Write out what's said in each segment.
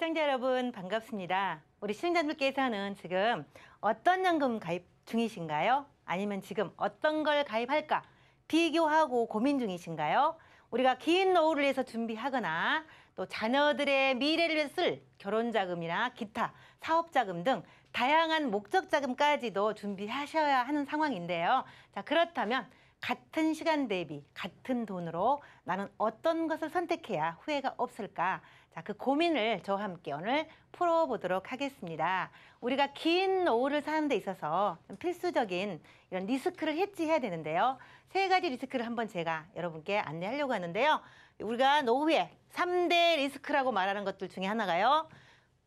시청자 여러분 반갑습니다. 우리 시청자분들께서는 지금 어떤 연금 가입 중이신가요? 아니면 지금 어떤 걸 가입할까 비교하고 고민 중이신가요? 우리가 긴 노후를 위해서 준비하거나 또 자녀들의 미래를 위해서 쓸 결혼자금이나 기타 사업자금 등 다양한 목적자금까지도 준비하셔야 하는 상황인데요. 자, 그렇다면 같은 시간 대비 같은 돈으로 나는 어떤 것을 선택해야 후회가 없을까? 자, 그 고민을 저와 함께 오늘 풀어보도록 하겠습니다. 우리가 긴 노후를 사는 데 있어서 필수적인 이런 리스크를 해지해야 되는데요. 세 가지 리스크를 한번 제가 여러분께 안내하려고 하는데요. 우리가 노후에 3대 리스크라고 말하는 것들 중에 하나가요.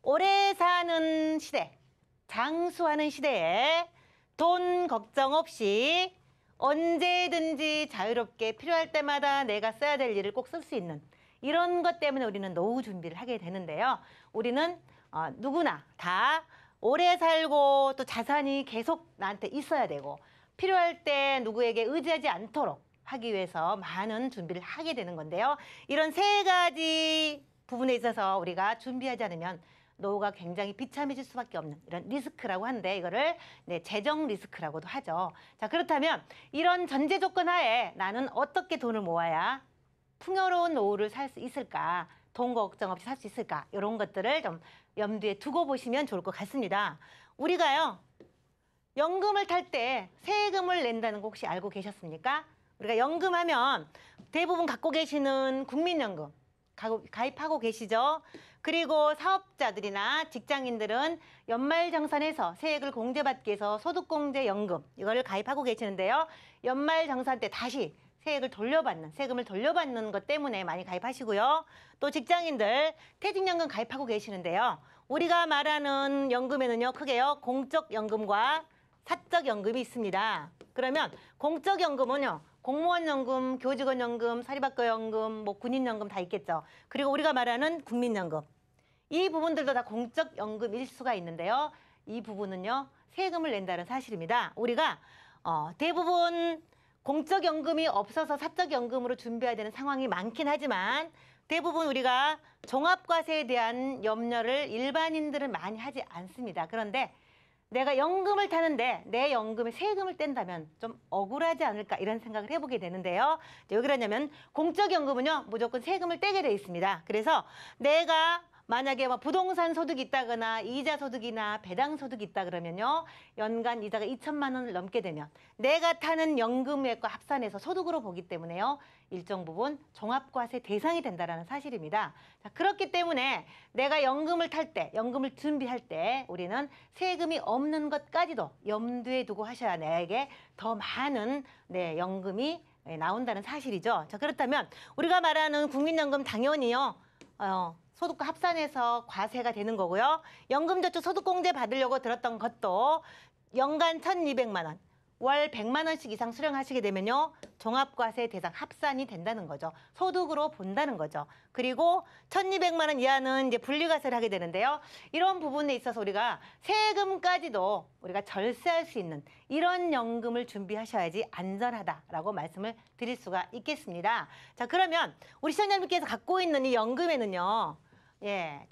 오래 사는 시대, 장수하는 시대에 돈 걱정 없이 언제든지 자유롭게 필요할 때마다 내가 써야 될 일을 꼭 쓸 수 있는 이런 것 때문에 우리는 노후 준비를 하게 되는데요. 우리는 누구나 다 오래 살고 또 자산이 계속 나한테 있어야 되고 필요할 때 누구에게 의지하지 않도록 하기 위해서 많은 준비를 하게 되는 건데요. 이런 세 가지 부분에 있어서 우리가 준비하지 않으면 노후가 굉장히 비참해질 수밖에 없는 이런 리스크라고 하는데 이거를 재정 리스크라고도 하죠. 자, 그렇다면 이런 전제 조건 하에 나는 어떻게 돈을 모아야 풍요로운 노후를 살 수 있을까? 돈 걱정 없이 살 수 있을까? 이런 것들을 좀 염두에 두고 보시면 좋을 것 같습니다. 우리가요, 연금을 탈 때 세금을 낸다는 거 혹시 알고 계셨습니까? 우리가 연금하면 대부분 갖고 계시는 국민연금 가입하고 계시죠? 그리고 사업자들이나 직장인들은 연말정산에서 세액을 공제받기 위해서 소득공제연금 이거를 가입하고 계시는데요. 연말정산 때 다시 세액을 돌려받는, 세금을 돌려받는 것 때문에 많이 가입하시고요. 또 직장인들 퇴직연금 가입하고 계시는데요. 우리가 말하는 연금에는요, 크게요, 공적연금과 사적연금이 있습니다. 그러면 공적연금은요, 공무원연금, 교직원연금, 사립학교연금, 군인연금 다 있겠죠. 그리고 우리가 말하는 국민연금. 이 부분들도 다 공적연금일 수가 있는데요. 이 부분은요, 세금을 낸다는 사실입니다. 우리가 대부분 공적연금이 없어서 사적연금으로 준비해야 되는 상황이 많긴 하지만 대부분 우리가 종합과세에 대한 염려를 일반인들은 많이 하지 않습니다. 그런데 내가 연금을 타는데 내 연금에 세금을 뗀다면 좀 억울하지 않을까 이런 생각을 해보게 되는데요. 왜 그러냐면 공적연금은요, 무조건 세금을 떼게 돼 있습니다. 그래서 내가 만약에 부동산 소득이 있다거나 이자 소득이나 배당 소득이 있다 그러면요, 연간 이자가 2천만 원을 넘게 되면 내가 타는 연금액과 합산해서 소득으로 보기 때문에요, 일정 부분 종합과세 대상이 된다는 사실입니다. 자, 그렇기 때문에 내가 연금을 탈 때, 연금을 준비할 때 우리는 세금이 없는 것까지도 염두에 두고 하셔야 내게 더 많은 연금이 나온다는 사실이죠. 자, 그렇다면 우리가 말하는 국민연금 당연히요, 소득과 합산해서 과세가 되는 거고요. 연금저축 소득공제 받으려고 들었던 것도 연간 1,200만 원, 월 100만 원씩 이상 수령하시게 되면요, 종합과세 대상 합산이 된다는 거죠. 소득으로 본다는 거죠. 그리고 1,200만 원 이하는 이제 분리과세를 하게 되는데요. 이런 부분에 있어서 우리가 세금까지도 우리가 절세할 수 있는 이런 연금을 준비하셔야지 안전하다라고 말씀을 드릴 수가 있겠습니다. 자, 그러면 우리 시청자님께서 갖고 있는 이 연금에는요,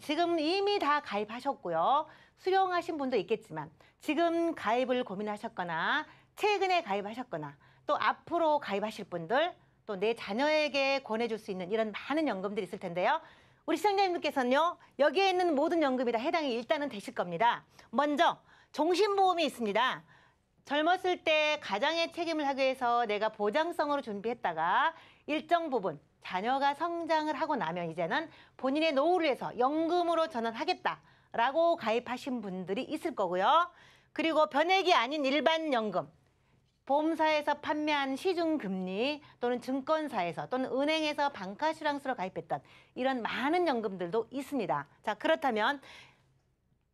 지금 이미 다 가입하셨고요. 수령하신 분도 있겠지만 지금 가입을 고민하셨거나 최근에 가입하셨거나 또 앞으로 가입하실 분들, 또 내 자녀에게 권해줄 수 있는 이런 많은 연금들이 있을 텐데요. 우리 시청자님들께서는요, 여기에 있는 모든 연금이 다 해당이 일단은 되실 겁니다. 먼저 종신보험이 있습니다. 젊었을 때 가장의 책임을 하기 위해서 내가 보장성으로 준비했다가 일정 부분 자녀가 성장을 하고 나면 이제는 본인의 노후를 위해서 연금으로 전환하겠다라고 가입하신 분들이 있을 거고요. 그리고 변액이 아닌 일반 연금, 보험사에서 판매한 시중금리 또는 증권사에서 또는 은행에서 방카슈랑스로 가입했던 이런 많은 연금들도 있습니다. 자, 그렇다면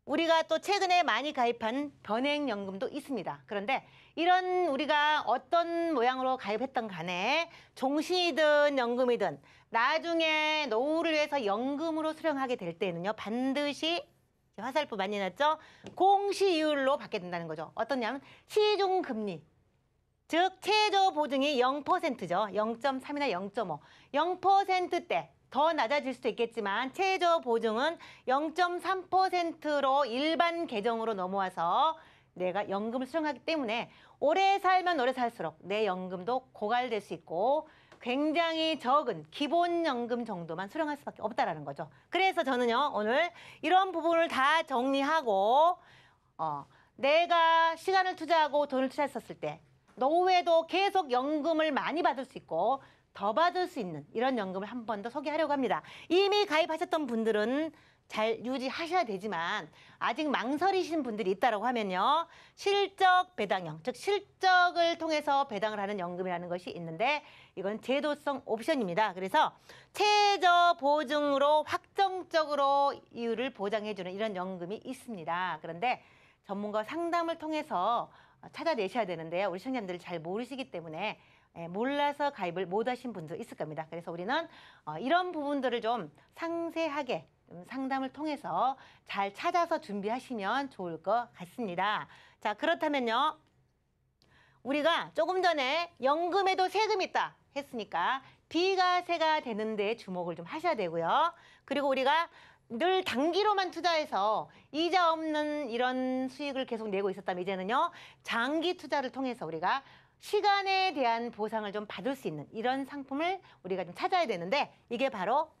우리가 또 최근에 많이 가입한 변액연금도 있습니다. 그런데 이런 우리가 어떤 모양으로 가입했던 간에 종신이든 연금이든 나중에 노후를 위해서 연금으로 수령하게 될 때는요, 반드시 화살표 많이 났죠? 공시이율로 받게 된다는 거죠. 어떠냐면 시중금리, 즉 최저 보증이 0%죠. 0.3이나 0.5. 0%대 더 낮아질 수도 있겠지만 최저 보증은 0.3%로 일반 계정으로 넘어와서 내가 연금을 수령하기 때문에 오래 살면 오래 살수록 내 연금도 고갈될 수 있고 굉장히 적은 기본연금 정도만 수령할 수밖에 없다라는 거죠. 그래서 저는요 오늘 이런 부분을 다 정리하고 내가 시간을 투자하고 돈을 투자했었을 때 노후에도 계속 연금을 많이 받을 수 있고 더 받을 수 있는 이런 연금을 한 번 더 소개하려고 합니다. 이미 가입하셨던 분들은 잘 유지하셔야 되지만 아직 망설이신 분들이 있다고 하면요. 실적 배당형, 즉 실적을 통해서 배당을 하는 연금이라는 것이 있는데 이건 제도성 옵션입니다. 그래서 최저 보증으로 확정적으로 이율을 보장해주는 이런 연금이 있습니다. 그런데 전문가 상담을 통해서 찾아내셔야 되는데요. 우리 시청자님들이 잘 모르시기 때문에 몰라서 가입을 못 하신 분도 있을 겁니다. 그래서 우리는 이런 부분들을 좀 상세하게 상담을 통해서 잘 찾아서 준비하시면 좋을 것 같습니다. 자, 그렇다면요. 우리가 조금 전에 연금에도 세금이 있다 했으니까 비과세가 되는 데 주목을 좀 하셔야 되고요. 그리고 우리가 늘 단기로만 투자해서 이자 없는 이런 수익을 계속 내고 있었다면 이제는요. 장기 투자를 통해서 우리가 시간에 대한 보상을 좀 받을 수 있는 이런 상품을 우리가 좀 찾아야 되는데 이게 바로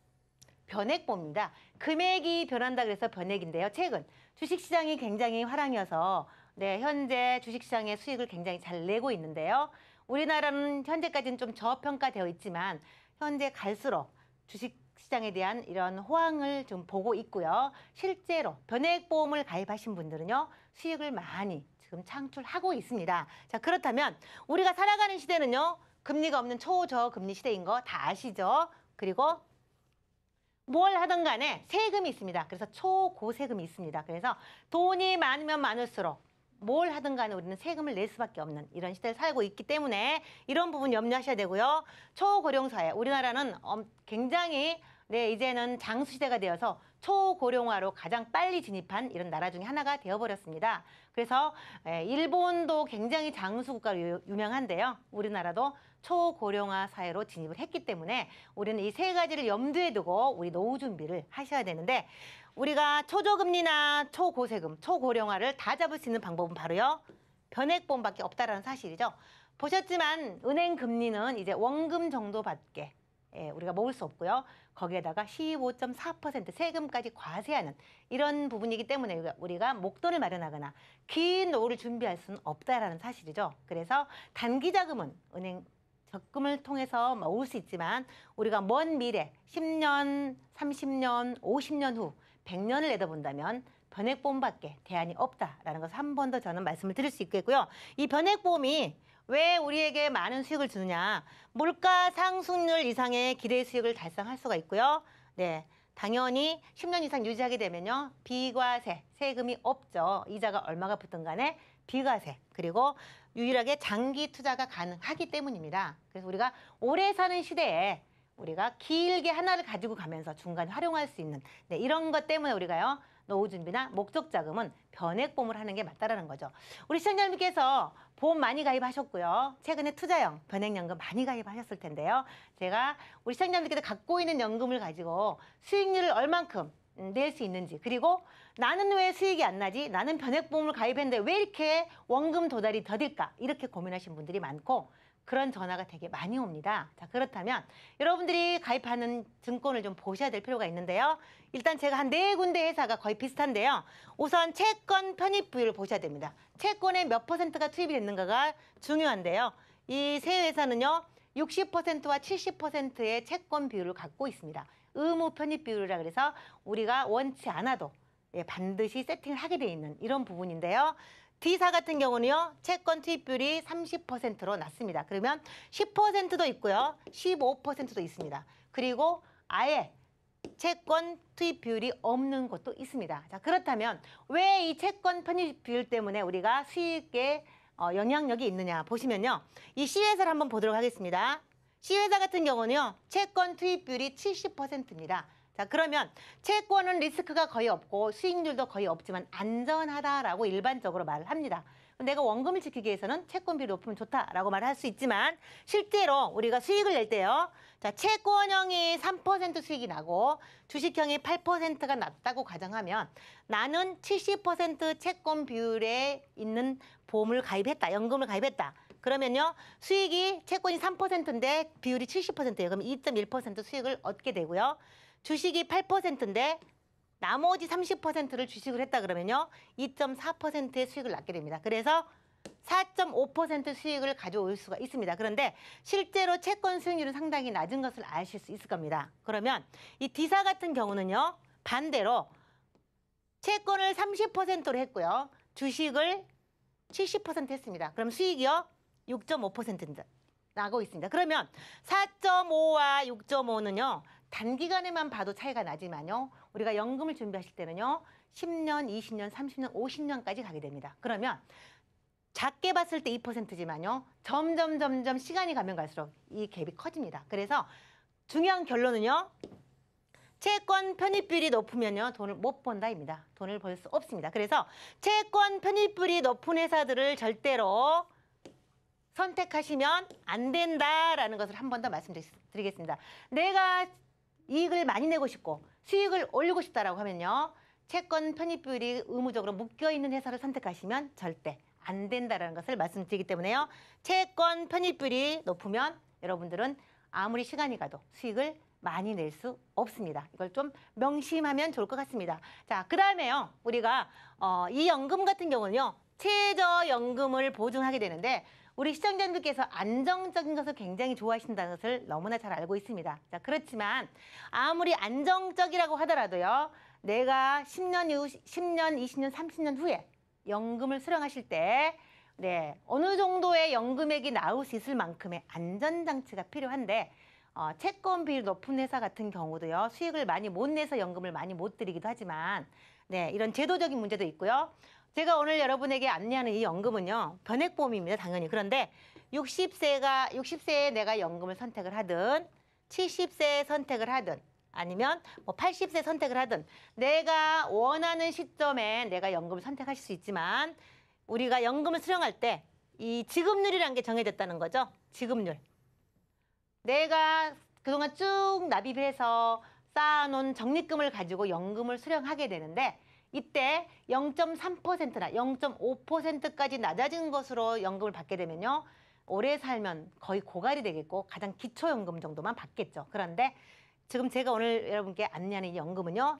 변액보입니다. 금액이 변한다 그래서 변액인데요. 최근 주식시장이 굉장히 화랑이어서 현재 주식시장의 수익을 굉장히 잘 내고 있는데요. 우리나라는 현재까지는 좀 저평가되어 있지만 현재 갈수록 주식시장에 대한 이런 호황을 좀 보고 있고요. 실제로 변액보험을 가입하신 분들은요. 수익을 많이 지금 창출하고 있습니다. 자, 그렇다면 우리가 살아가는 시대는요. 금리가 없는 초저금리 시대인 거 다 아시죠? 그리고 뭘 하든 간에 세금이 있습니다. 그래서 초고세금이 있습니다. 그래서 돈이 많으면 많을수록 뭘 하든 간에 우리는 세금을 낼 수밖에 없는 이런 시대를 살고 있기 때문에 이런 부분 염려하셔야 되고요. 초고령사회, 우리나라는 굉장히 이제는 장수시대가 되어서 초고령화로 가장 빨리 진입한 이런 나라 중에 하나가 되어버렸습니다. 그래서 일본도 굉장히 장수국가로 유명한데요. 우리나라도 초고령화 사회로 진입을 했기 때문에 우리는 이 세 가지를 염두에 두고 우리 노후 준비를 하셔야 되는데 우리가 초저금리나 초고세금, 초고령화를 다 잡을 수 있는 방법은 바로요. 변액보험밖에 없다라는 사실이죠. 보셨지만 은행 금리는 이제 원금 정도밖에 우리가 모을 수 없고요. 거기에다가 15.4% 세금까지 과세하는 이런 부분이기 때문에 우리가 목돈을 마련하거나 긴 노후를 준비할 수는 없다라는 사실이죠. 그래서 단기 자금은 은행 적금을 통해서 모을 수 있지만 우리가 먼 미래 10년, 30년, 50년 후 100년을 내다본다면 변액보험밖에 대안이 없다라는 것을 한 번 더 저는 말씀을 드릴 수 있겠고요. 이 변액보험이 왜 우리에게 많은 수익을 주느냐. 물가 상승률 이상의 기대 수익을 달성할 수가 있고요. 당연히 10년 이상 유지하게 되면요. 비과세, 세금이 없죠. 이자가 얼마가 붙든 간에 비과세, 그리고 유일하게 장기 투자가 가능하기 때문입니다. 그래서 우리가 오래 사는 시대에 우리가 길게 하나를 가지고 가면서 중간에 활용할 수 있는 이런 것 때문에 우리가요. 노후 준비나 목적 자금은 변액보험을 하는 게 맞다라는 거죠. 우리 시청자님께서 보험 많이 가입하셨고요. 최근에 투자형 변액연금 많이 가입하셨을 텐데요. 제가 우리 시청자님께서 갖고 있는 연금을 가지고 수익률을 얼만큼 낼 수 있는지, 그리고 나는 왜 수익이 안 나지? 나는 변액보험을 가입했는데 왜 이렇게 원금 도달이 더딜까? 이렇게 고민하신 분들이 많고 그런 전화가 되게 많이 옵니다. 자, 그렇다면 여러분들이 가입하는 증권을 좀 보셔야 될 필요가 있는데요. 일단 제가 한 4군데 회사가 거의 비슷한데요. 우선 채권 편입 비율을 보셔야 됩니다. 채권에 몇 %가 투입이 됐는가가 중요한데요. 이 세 회사는요. 60%와 70%의 채권 비율을 갖고 있습니다. 의무 편입 비율이라 그래서 우리가 원치 않아도 반드시 세팅을 하게 돼 있는 이런 부분인데요. D사 같은 경우는요. 채권 투입비율이 30%로 낮습니다. 그러면 10%도 있고요. 15%도 있습니다. 그리고 아예 채권 투입 비율이 없는 곳도 있습니다. 자, 그렇다면 왜 이 채권 편입 비율 때문에 우리가 수익에 영향력이 있느냐 보시면요. 이 C회사를 한번 보도록 하겠습니다. C회사 같은 경우는요. 채권 투입 비율이 70%입니다. 자, 그러면 채권은 리스크가 거의 없고 수익률도 거의 없지만 안전하다라고 일반적으로 말을 합니다. 내가 원금을 지키기 위해서는 채권 비율이 높으면 좋다라고 말할 수 있지만 실제로 우리가 수익을 낼 때요. 자, 채권형이 3% 수익이 나고 주식형이 8%가 낮다고 가정하면 나는 70% 채권 비율에 있는 보험을 가입했다. 연금을 가입했다. 그러면요. 수익이 채권이 3%인데 비율이 70%예요. 그럼 2.1% 수익을 얻게 되고요. 주식이 8%인데 나머지 30%를 주식을 했다 그러면요. 2.4%의 수익을 낳게 됩니다. 그래서 4.5% 수익을 가져올 수가 있습니다. 그런데 실제로 채권 수익률은 상당히 낮은 것을 아실 수 있을 겁니다. 그러면 이 D사 같은 경우는요. 반대로 채권을 30%로 했고요. 주식을 70% 했습니다. 그럼 수익이요. 6.5% 나고 있습니다. 그러면 4.5와 6.5는요. 단기간에만 봐도 차이가 나지만요. 우리가 연금을 준비하실 때는요. 10년, 20년, 30년, 50년까지 가게 됩니다. 그러면 작게 봤을 때 2%지만요. 점점 시간이 가면 갈수록 이 갭이 커집니다. 그래서 중요한 결론은요. 채권 편입비율이 높으면요. 돈을 못 번다입니다. 돈을 벌 수 없습니다. 그래서 채권 편입비율이 높은 회사들을 절대로 선택하시면 안 된다라는 것을 한 번 더 말씀드리겠습니다. 내가 이익을 많이 내고 싶고 수익을 올리고 싶다라고 하면요. 채권 편입비율이 의무적으로 묶여있는 회사를 선택하시면 절대 안 된다라는 것을 말씀드리기 때문에요. 채권 편입비율이 높으면 여러분들은 아무리 시간이 가도 수익을 많이 낼 수 없습니다. 이걸 좀 명심하면 좋을 것 같습니다. 자, 그 다음에요. 우리가 이 연금 같은 경우는요. 최저연금을 보증하게 되는데 우리 시청자분들께서 안정적인 것을 굉장히 좋아하신다는 것을 너무나 잘 알고 있습니다. 자, 그렇지만 아무리 안정적이라고 하더라도요. 내가 10년, 20년, 30년 후에 연금을 수령하실 때 어느 정도의 연금액이 나올 수 있을 만큼의 안전장치가 필요한데 채권 비율 높은 회사 같은 경우도요. 수익을 많이 못 내서 연금을 많이 못 드리기도 하지만 이런 제도적인 문제도 있고요. 제가 오늘 여러분에게 안내하는 이 연금은요. 변액보험입니다. 당연히. 그런데 60세에 내가 연금을 선택을 하든 70세에 선택을 하든 아니면 뭐 80세 선택을 하든 내가 원하는 시점에 내가 연금을 선택하실 수 있지만 우리가 연금을 수령할 때 이 지급률이라는 게 정해졌다는 거죠. 지급률. 내가 그동안 쭉 납입해서 쌓아놓은 적립금을 가지고 연금을 수령하게 되는데 이때 0.3%나 0.5%까지 낮아진 것으로 연금을 받게 되면요. 오래 살면 거의 고갈이 되겠고 가장 기초연금 정도만 받겠죠. 그런데 지금 제가 오늘 여러분께 안내하는 이 연금은요.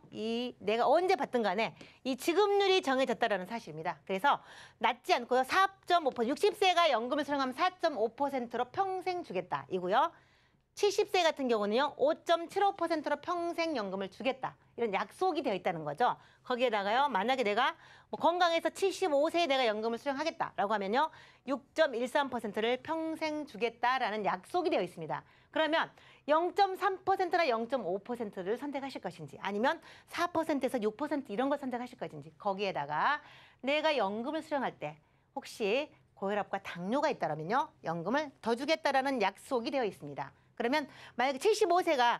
내가 언제 받든 간에 이 지급률이 정해졌다는 사실입니다. 그래서 낮지 않고요. 4.5%, 60세가 연금을 수령하면 4.5%로 평생 주겠다 이고요. 70세 같은 경우는요. 5.75%로 평생 연금을 주겠다. 이런 약속이 되어 있다는 거죠. 거기에다가요. 만약에 내가 건강해서 75세에 내가 연금을 수령하겠다라고 하면요. 6.13%를 평생 주겠다라는 약속이 되어 있습니다. 그러면 0.3%나 0.5%를 선택하실 것인지 아니면 4%에서 6% 이런 걸 선택하실 것인지 거기에다가 내가 연금을 수령할 때 혹시 고혈압과 당뇨가 있다면요. 연금을 더 주겠다라는 약속이 되어 있습니다. 그러면 만약에 75세가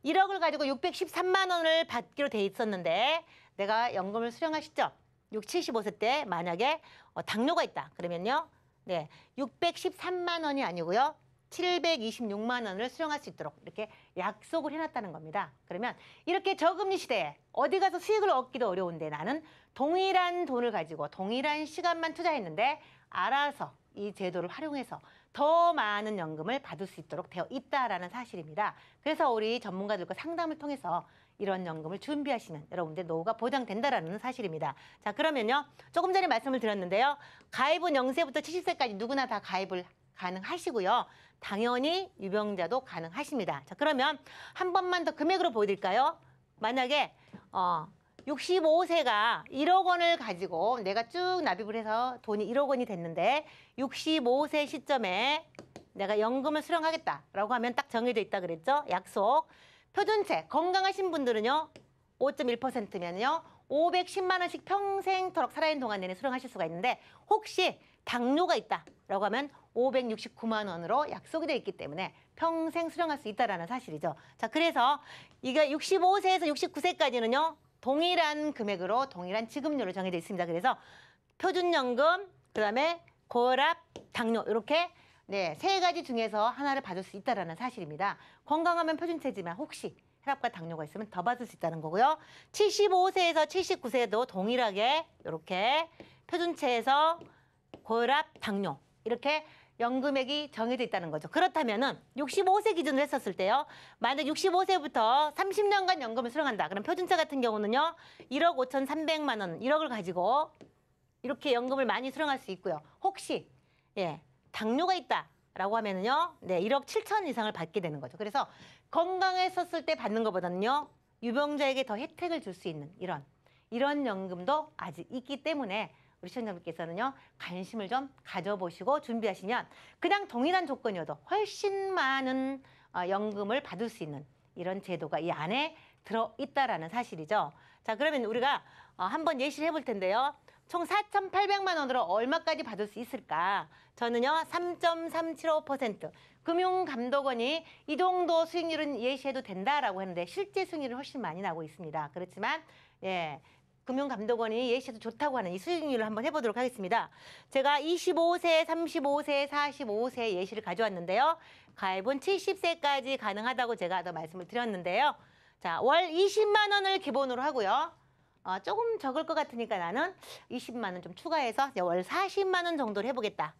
1억을 가지고 613만 원을 받기로 돼 있었는데 내가 연금을 수령할 시점 75세 때 만약에 당뇨가 있다. 그러면요. 613만 원이 아니고요. 726만 원을 수령할 수 있도록 이렇게 약속을 해놨다는 겁니다. 그러면 이렇게 저금리 시대에 어디 가서 수익을 얻기도 어려운데 나는 동일한 돈을 가지고 동일한 시간만 투자했는데 알아서 이 제도를 활용해서 더 많은 연금을 받을 수 있도록 되어 있다라는 사실입니다. 그래서 우리 전문가들과 상담을 통해서 이런 연금을 준비하시면 여러분들 노후가 보장된다라는 사실입니다. 자, 그러면요. 조금 전에 말씀을 드렸는데요. 가입은 0세부터 70세까지 누구나 다 가입을 가능하시고요. 당연히 유병자도 가능하십니다. 자, 그러면 한 번만 더 금액으로 보여드릴까요? 만약에 65세가 1억 원을 가지고 내가 쭉 납입을 해서 돈이 1억 원이 됐는데 65세 시점에 내가 연금을 수령하겠다라고 하면 딱 정해져 있다 그랬죠? 약속. 표준체 건강하신 분들은요. 5.1%면요. 510만 원씩 평생토록 살아있는 동안 내내 수령하실 수가 있는데 혹시 당뇨가 있다라고 하면 569만 원으로 약속이 되어 있기 때문에 평생 수령할 수 있다는 사실이죠. 자, 그래서 이게 65세에서 69세까지는요. 동일한 금액으로 동일한 지급률을 정해져 있습니다. 그래서 표준연금, 그다음에 고혈압, 당뇨 이렇게 네, 세 가지 중에서 하나를 받을 수 있다는 사실입니다. 건강하면 표준체지만 혹시 혈압과 당뇨가 있으면 더 받을 수 있다는 거고요. 75세에서 79세도 동일하게 이렇게 표준체에서 고혈압, 당뇨 이렇게 연금액이 정해져 있다는 거죠. 그렇다면은 65세 기준으로 했었을 때요. 만약 65세부터 30년간 연금을 수령한다. 그럼 표준체 같은 경우는요. 1억 5,300만 원, 1억을 가지고 이렇게 연금을 많이 수령할 수 있고요. 혹시 당뇨가 있다라고 하면은요. 네, 1억 7천 이상을 받게 되는 거죠. 그래서 건강했었을 때 받는 것보다는요. 유병자에게 더 혜택을 줄 수 있는 이런 연금도 아직 있기 때문에 우리 시청자분께서는요. 관심을 좀 가져보시고 준비하시면 그냥 동일한 조건이어도 훨씬 많은 연금을 받을 수 있는 이런 제도가 이 안에 들어있다라는 사실이죠. 자, 그러면 우리가 한번 예시를 해볼 텐데요. 총 4,800만 원으로 얼마까지 받을 수 있을까? 저는요. 3.375% 금융감독원이 이 정도 수익률은 예시해도 된다라고 했는데 실제 수익률은 훨씬 많이 나고 있습니다. 그렇지만 금융감독원이 예시해도 좋다고 하는 이 수익률을 한번 해보도록 하겠습니다. 제가 25세, 35세, 45세 예시를 가져왔는데요. 가입은 70세까지 가능하다고 제가 더 말씀을 드렸는데요. 자, 월 20만 원을 기본으로 하고요. 조금 적을 것 같으니까 나는 20만 원 좀 추가해서 월 40만 원 정도를 해보겠다.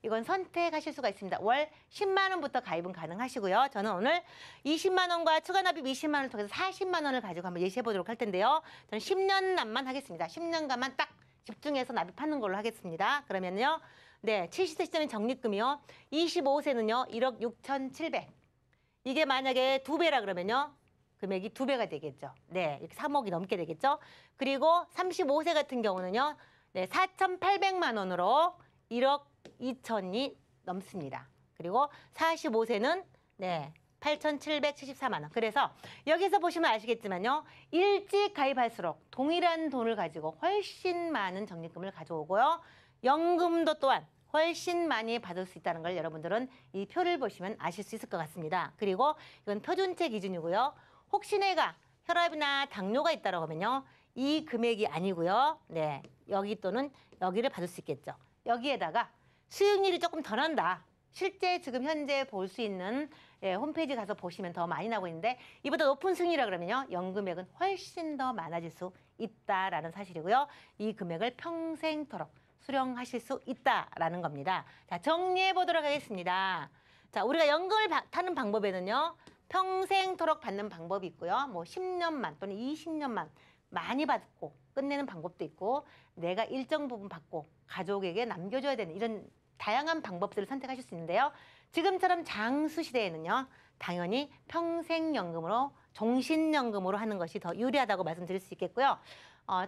이건 선택하실 수가 있습니다. 월 10만 원부터 가입은 가능하시고요. 저는 오늘 20만 원과 추가 납입 20만 원을 통해서 40만 원을 가지고 한번 예시해 보도록 할 텐데요. 저는 10년 납만 하겠습니다. 10년간만 딱 집중해서 납입하는 걸로 하겠습니다. 그러면요. 네, 70세 시점인 적립금이요. 25세는요. 1억 6,700. 이게 만약에 2배라 그러면요. 금액이 2배가 되겠죠. 네, 이렇게 3억이 넘게 되겠죠. 그리고 35세 같은 경우는요. 네, 4,800만 원으로 1억 2천이 넘습니다. 그리고 45세는 8,774만 원. 그래서 여기서 보시면 아시겠지만요. 일찍 가입할수록 동일한 돈을 가지고 훨씬 많은 적립금을 가져오고요. 연금도 또한 훨씬 많이 받을 수 있다는 걸 여러분들은 이 표를 보시면 아실 수 있을 것 같습니다. 그리고 이건 표준체 기준이고요. 혹시 내가 혈압이나 당뇨가 있다고 하면요. 이 금액이 아니고요. 네, 여기 또는 여기를 받을 수 있겠죠. 여기에다가 수익률이 조금 덜 난다. 실제 지금 현재 볼 수 있는 홈페이지 가서 보시면 더 많이 나오고 있는데 이보다 높은 수익률이라 그러면요. 연금액은 훨씬 더 많아질 수 있다라는 사실이고요. 이 금액을 평생토록 수령하실 수 있다라는 겁니다. 자, 정리해 보도록 하겠습니다. 자, 우리가 연금을 타는 방법에는요. 평생토록 받는 방법이 있고요. 뭐 10년만 또는 20년만 많이 받고 끝내는 방법도 있고 내가 일정 부분 받고 가족에게 남겨줘야 되는 이런 다양한 방법들을 선택하실 수 있는데요. 지금처럼 장수 시대에는요. 당연히 평생연금으로 종신연금으로 하는 것이 더 유리하다고 말씀드릴 수 있겠고요.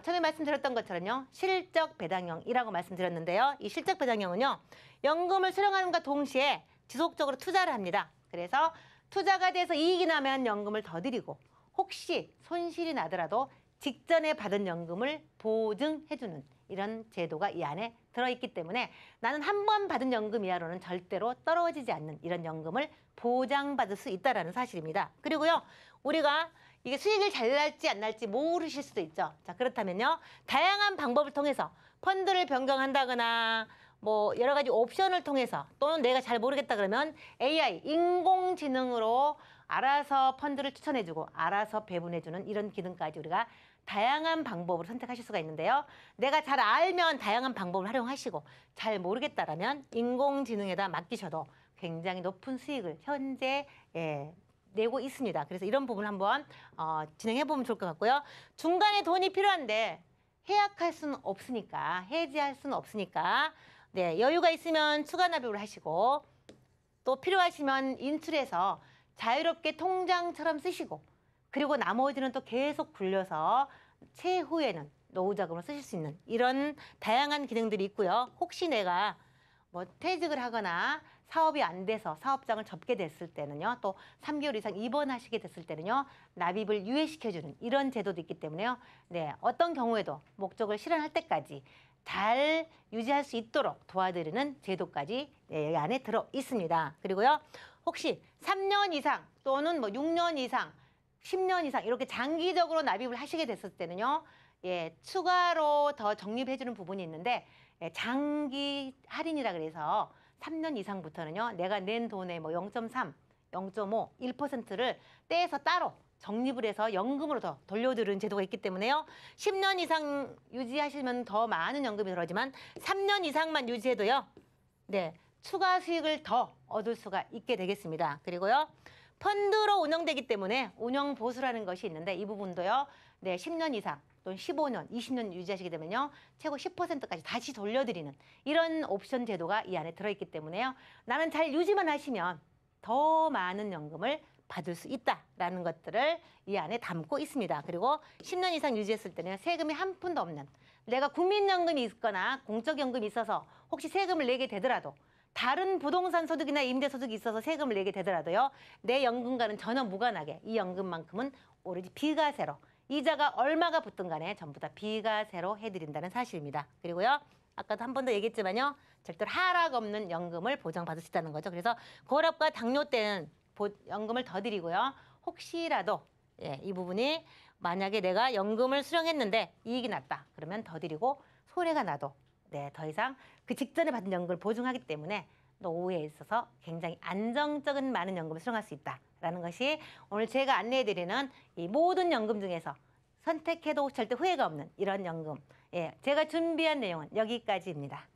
처음에 말씀드렸던 것처럼요. 실적배당형이라고 말씀드렸는데요. 이 실적배당형은요. 연금을 수령하는과 동시에 지속적으로 투자를 합니다. 그래서 투자가 돼서 이익이 나면 연금을 더 드리고 혹시 손실이 나더라도 직전에 받은 연금을 보증해주는 이런 제도가 이 안에 들어있기 때문에 나는 한 번 받은 연금 이하로는 절대로 떨어지지 않는 이런 연금을 보장받을 수 있다는 사실입니다. 그리고요. 우리가 이게 수익을 잘 날지 안 날지 모르실 수도 있죠. 자, 그렇다면요. 다양한 방법을 통해서 펀드를 변경한다거나 뭐 여러 가지 옵션을 통해서 또는 내가 잘 모르겠다 그러면 AI, 인공지능으로 알아서 펀드를 추천해주고 알아서 배분해주는 이런 기능까지 우리가 다양한 방법으로 선택하실 수가 있는데요. 내가 잘 알면 다양한 방법을 활용하시고 잘 모르겠다라면 인공지능에다 맡기셔도 굉장히 높은 수익을 현재 내고 있습니다. 그래서 이런 부분을 한번 진행해보면 좋을 것 같고요. 중간에 돈이 필요한데 해약할 수는 없으니까 해지할 수는 없으니까 네, 여유가 있으면 추가 납입을 하시고 또 필요하시면 인출해서 자유롭게 통장처럼 쓰시고 그리고 나머지는 또 계속 굴려서 최후에는 노후자금으로 쓰실 수 있는 이런 다양한 기능들이 있고요. 혹시 내가 뭐 퇴직을 하거나 사업이 안 돼서 사업장을 접게 됐을 때는요. 또 3개월 이상 입원하시게 됐을 때는요. 납입을 유예시켜주는 이런 제도도 있기 때문에요. 네, 어떤 경우에도 목적을 실현할 때까지 잘 유지할 수 있도록 도와드리는 제도까지 여기 안에 들어 있습니다. 그리고요. 혹시 3년 이상 또는 뭐 6년 이상 10년 이상 이렇게 장기적으로 납입을 하시게 됐을 때는요. 예, 추가로 더 적립해주는 부분이 있는데 예, 장기 할인이라 그래서 3년 이상부터는요. 내가 낸 돈의 뭐 0.3, 0.5, 1%를 떼서 따로 적립을 해서 연금으로 더 돌려드리는 제도가 있기 때문에요. 10년 이상 유지하시면 더 많은 연금이 들어오지만 3년 이상만 유지해도요. 네, 추가 수익을 더 얻을 수가 있게 되겠습니다. 그리고요. 펀드로 운영되기 때문에 운영 보수라는 것이 있는데 이 부분도요. 네, 10년 이상 또는 15년, 20년 유지하시게 되면요. 최고 10%까지 다시 돌려드리는 이런 옵션 제도가 이 안에 들어있기 때문에요. 나는 잘 유지만 하시면 더 많은 연금을 받을 수 있다라는 것들을 이 안에 담고 있습니다. 그리고 10년 이상 유지했을 때는 세금이 한 푼도 없는 내가 국민연금이 있거나 공적연금이 있어서 혹시 세금을 내게 되더라도 다른 부동산 소득이나 임대소득이 있어서 세금을 내게 되더라도요. 내 연금과는 전혀 무관하게 이 연금만큼은 오로지 비과세로 이자가 얼마가 붙든 간에 전부 다 비과세로 해드린다는 사실입니다. 그리고요. 아까도 한 번 더 얘기했지만요. 절대로 하락 없는 연금을 보장받을 수 있다는 거죠. 그래서 고혈압과 당뇨 때는 연금을 더 드리고요. 혹시라도 예, 이 부분이 만약에 내가 연금을 수령했는데 이익이 났다. 그러면 더 드리고 손해가 나도 네, 더 이상 그 직전에 받은 연금을 보증하기 때문에 노후에 있어서 굉장히 안정적인 많은 연금을 수령할 수 있다라는 것이 오늘 제가 안내해드리는 이 모든 연금 중에서 선택해도 절대 후회가 없는 이런 연금. 예, 제가 준비한 내용은 여기까지입니다.